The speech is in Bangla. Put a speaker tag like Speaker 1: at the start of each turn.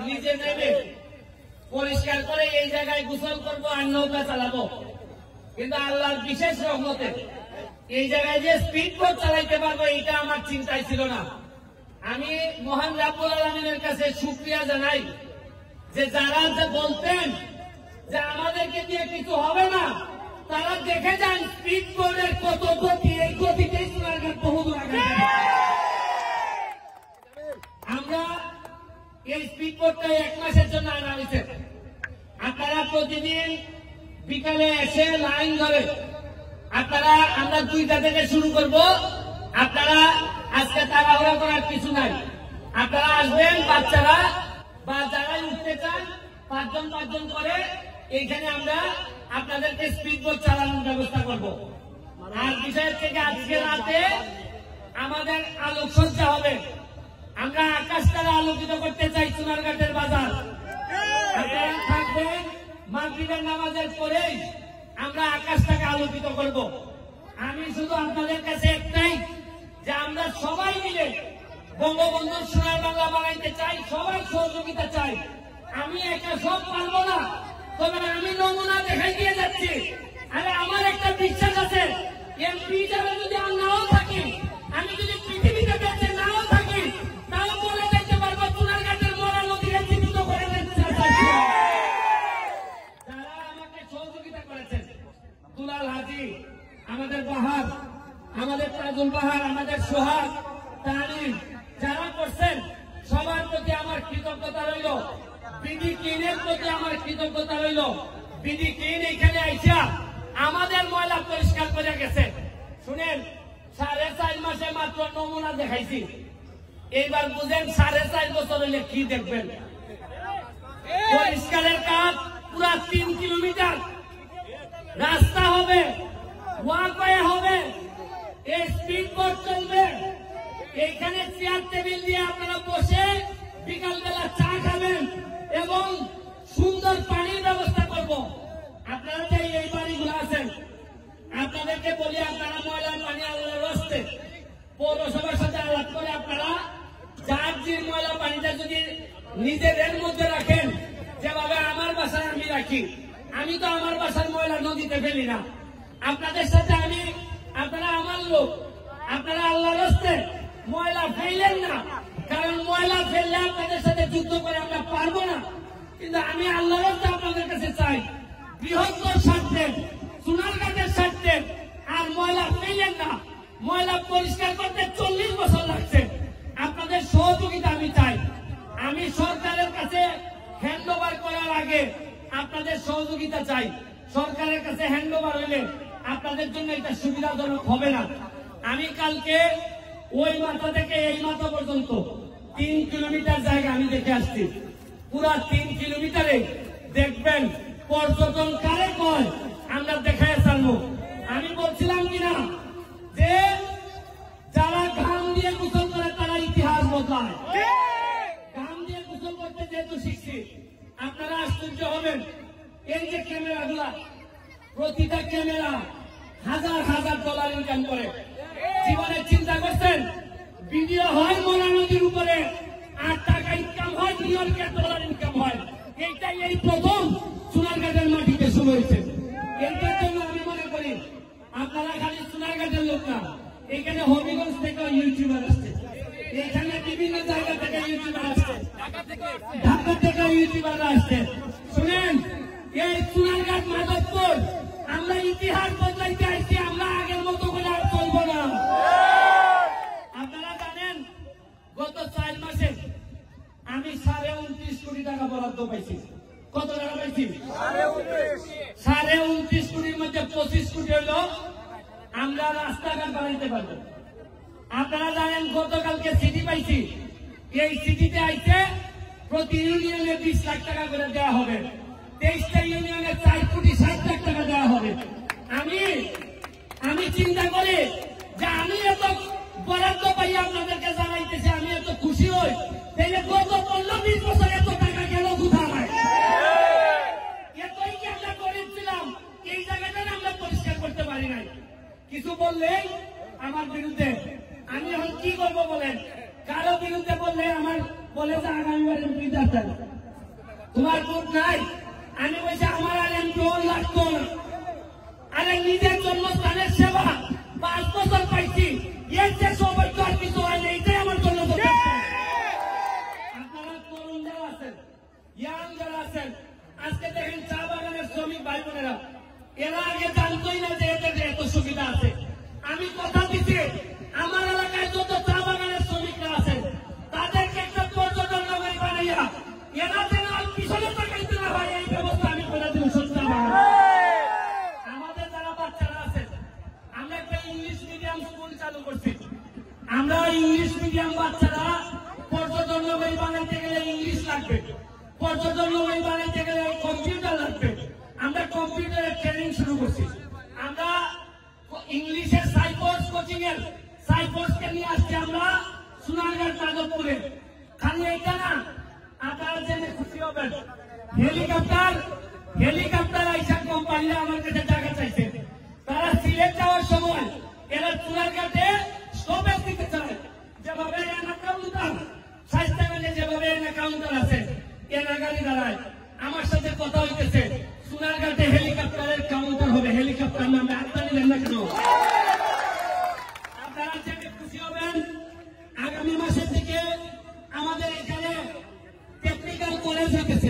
Speaker 1: নিজে নেবে পরিষ্কার করে এই জায়গায় গোসল করবো আর নৌকা চালাবো। কিন্তু আল্লাহর বিশেষ রহমতে এই জায়গায় যে স্পিড বোট চালাইতে পারবো এটা আমার চিন্তায় ছিল না। আমি মহান রাব্বুল আলামিনের কাছে শুকরিয়া জানাই যে যারা যে বলতেন যে আমাদেরকে দিয়ে কিছু হবে না, তারা দেখে যান স্পিড বোটের কত গতি, এই গতিতেই সোনারঘাট বহুদূর আগে। আমরা এই স্পিড বোটটা 1 মাসের জন্য আনা হয়েছে। আপনারা প্রতিদিন বিকালে এসে লাইন ধরে আপনারা, আমরা 2টা থেকে শুরু করব। আপনারা আজকে তাড়াহুড়া করার কিছু নাই, আপনারা আসবেন বাচ্চারা বা যারাই উঠতে চান 5 জন করে এইখানে আমরা আপনাদেরকে স্পিড বোট চালানোর ব্যবস্থা করব। আর বিষয় থেকে আজকে রাতে আমাদের আলোকসজ্জা হবে। আমরা আকাশটাকে আলোকিত করতে চাই সোনারঘাটের বাজার। আপনারা থাকবেন, মাগরিবের নামাজের পরেই আমরা আকাশটাকে আলোকিত করব। আমি শুধু আপনাদের কাছে একটাই, যে আমরা সবাই মিলে বঙ্গবন্ধুর সোনার বাংলা বানাইতে চাই, সবাই সহযোগিতা চাই। আমি একা সব পারবো না, তবে আমি নমুনা দেখাই দিয়ে যাচ্ছি। আরে আমার একটা বিশ্বাস আছে, এমপি হিসাবে যদি আর নাও থাকি, আমি যদি পৃথিবীতে বেঁচে নাও থাকি, তাও বলে দেখতে পারবো সোনারঘাটের মরা নদীকে জীবিত করে দিচ্ছে। যারা আমাকে সহযোগিতা করেছেন, দুলাল হাজি, আমাদের বাহার, আমাদের তাজুল বাহার, আমাদের সোহাগ, তালিম, যারা করছেন সবার প্রতি আমার কৃতজ্ঞতা রইল। বিডি ক্লিনের প্রতি আমার কৃতজ্ঞতা রইল। বিডি ক্লিন এখানে আইসা আমাদের ময়লা পরিষ্কার করে গেছে। শুনেন, 4.5 মাসে মাত্র নমুনা দেখাইছি। এইবার বুঝেন 4.5 বছর হইলে কি দেখবেন। পরিষ্কারের কাজ পুরা 3 কিলোমিটার রাস্তা হবে, ওয়াকওয়ে হবে, এই স্পিড বোট চলবে। এইখানে চেয়ার টেবিল দিয়ে আপনারা বসে বিকালবেলা চা খাবেন এবং সুন্দর পানির ব্যবস্থা করব। আপনারা যে এই বাড়িগুলো আছেন, আপনাদেরকে বলি, আপনারা ময়লার পানি আল্লাহর রাস্তে পৌরসভার সাথে আলাপ করে আপনারা যার যে ময়লা পানিটা যদি নিজেদের মধ্যে রাখেন, যেভাবে আমার বাসায় আমি রাখি। আমি তো আমার বাসার ময়লা নদীতে ফেলি না। আপনাদের সাথে আমি, আপনারা আমার লোক, আপনারা আল্লাহর রাস্তে ময়লা ফেলেন না, কারণ ময়লা ফেললে আপনাদের সাথে যুদ্ধ করে আমরা পারবো না। কিন্তু আমি আল্লাহর রাস্তে আপনাদের কাছে চাই, বৃহত্তর স্বার্থে, সোনারঘাটের স্বার্থে আর ময়লা ফেলেন না। ময়লা পরিষ্কার করতে 40 বছর লাগছে। আপনাদের সহযোগিতা আমি চাই। আমি সরকারের কাছে হ্যান্ড ওভার করার আগে আপনাদের সহযোগিতা চাই। সরকারের কাছে হ্যান্ড ওভার হইলে আপনাদের জন্য এটা সুবিধাজনক হবে না। আমি কালকে ওই মাথা থেকে এই মাথা পর্যন্ত 3 কিলোমিটার জায়গা আমি দেখে আসছি। পুরা 3 কিলোমিটারে দেখবেন পর্যটন কারে কয় আমরা দেখায় ছাড়বো। আমি বলছিলাম কিনা যে যারা ঘাম দিয়ে গোসল করে তারা ইতিহাস বদলায়। ঘাম দিয়ে গোসল করতে যেহেতু শিখছি, আপনারা আশ্চর্য হবেন। এই যে ক্যামেরাগুলা, প্রতিটা ক্যামেরা $1000 ইনকাম করে। জীবনে চিন্তা করছেন, ভিডিও হয় মোলা নদীর উপরে, $8 ইনকাম হয়, $1 ইনকাম হয়। এইটাই এই প্রথম সোনারঘাটের মাটিতে শুরু হয়েছে। এইটার জন্য আমি মনে করি আপনারা খালি সোনারঘাটের লোক না, এখানে হবিগঞ্জ থেকে ইউটিউবার আসছে, এখানে বিভিন্ন জায়গা থেকে ইউটিউবার আসছে, ঢাকা থেকে ইউটিউবার আসছে। শুনেন, এই সোনারঘাট মাধবপুর আমরা ইতিহাস বদলাইতে আসছি। আমরা আগের মতো করে আর চলবো না। আপনারা জানেন, গত 4 মাসে আমি 29.5 কোটি টাকা বরাদ্দ পাইছি। কত টাকা পাইছি? 29.5 কোটির মধ্যে 25 কোটি হলো আমরা রাস্তাঘাট বানাইতে পারবো। আপনারা জানেন, গতকালকে সিটি পাইছি। এই সিটিতে আইছে প্রতি ইউনিয়নে 20 লাখ টাকা করে দেওয়া হবে। 23টা ইউনিয়নে 4.60 কোটি টাকা দেওয়া হবে। আমি চিন্তা করি যে আমি এত বরাদ্দ পাই আপনাদেরকে জানাইতেছি, আমি এত খুশি হই। তাইলে গত 15-20 বছর এত টাকা গেল কোথায়? এতই কি আমরা গরিব ছিলাম? এই জায়গাটা আমরা পরিষ্কার করতে পারি নাই। কিছু বললেই আমার বিরুদ্ধে। আমি এখন কি করবো বলেন? কারো বিরুদ্ধে বললে আমার বলে যে আগামীবার এমপি যাচ্ছেন, তোমার ভোট নাই। আমি বলছি আমার আর এমপি লাগতো না। আরে নিজের জন্মস্থানের সেবা 5 বছর পাইছি, এর যে সৌভাগ্য আর কিছু হয় না, এটাই আমার জন্য যথেষ্ট। আপনারা তরুণ যারা আছেন, ইয়াং যারা আছেন, আজকে দেখেন চা বাগানের শ্রমিক ভাই বোনেরা, এরা আগে জানতোই না যে এদের এত সুবিধা আছে। আমি কথা দিচ্ছি, আমার এলাকায় যত চা বাগানের শ্রমিকরা আছেন তাদেরকে একটা পর্যটন নগরী বানাইয়া এরা যেন পিছনে তাকাইতে না হয়, এই ব্যবস্থা আমি করে দিব। সত্যি আমাদের যারা বাচ্চারা আছেন, আমরা একটা ইংলিশ মিডিয়াম স্কুল চালু করছি। আমরা ইংলিশ মিডিয়াম বাচ্চারা পর্যটন নগরী বানাইতে গেলে ইংলিশ লাগবে, পর্যটন নগরী বানাইতে গেলে কম্পিউটার লাগবে। আমরা কম্পিউটারের ট্রেনিং শুরু করছি। আমরা ইংলিশের সাইফোর্স কোচিং এর সাইফোর্সকে নিয়ে আসছি আমরা সোনারগাঁও যাদবপুরে। খালি এটা না, আপনারা জেনে খুশি হবেন, হেলিকপ্টার আইসা কোম্পানিরা আমার কাছে টাকা চাইছে। তারা সিলেট যাওয়ার সময় এরা সোনারগাঁতে স্টপেজ দিতে চায়। যেভাবে কাউন্টার স্বাস্থ্যগঞ্জে যেভাবে কাউন্টার আছে, এরা গাড়ি দাঁড়ায়। আমার সাথে কথা হইতেছে, সোনারগাঁতে হেলিকপ্টারের কাউন্টার হবে। হেলিকপ্টার নামে আপনারা নেন না কেন? আপনারা জেনে খুশি হবেন, আগামী মাসের দিকে আমাদের এখানে টেকনিক্যাল কলেজ হইতেছে।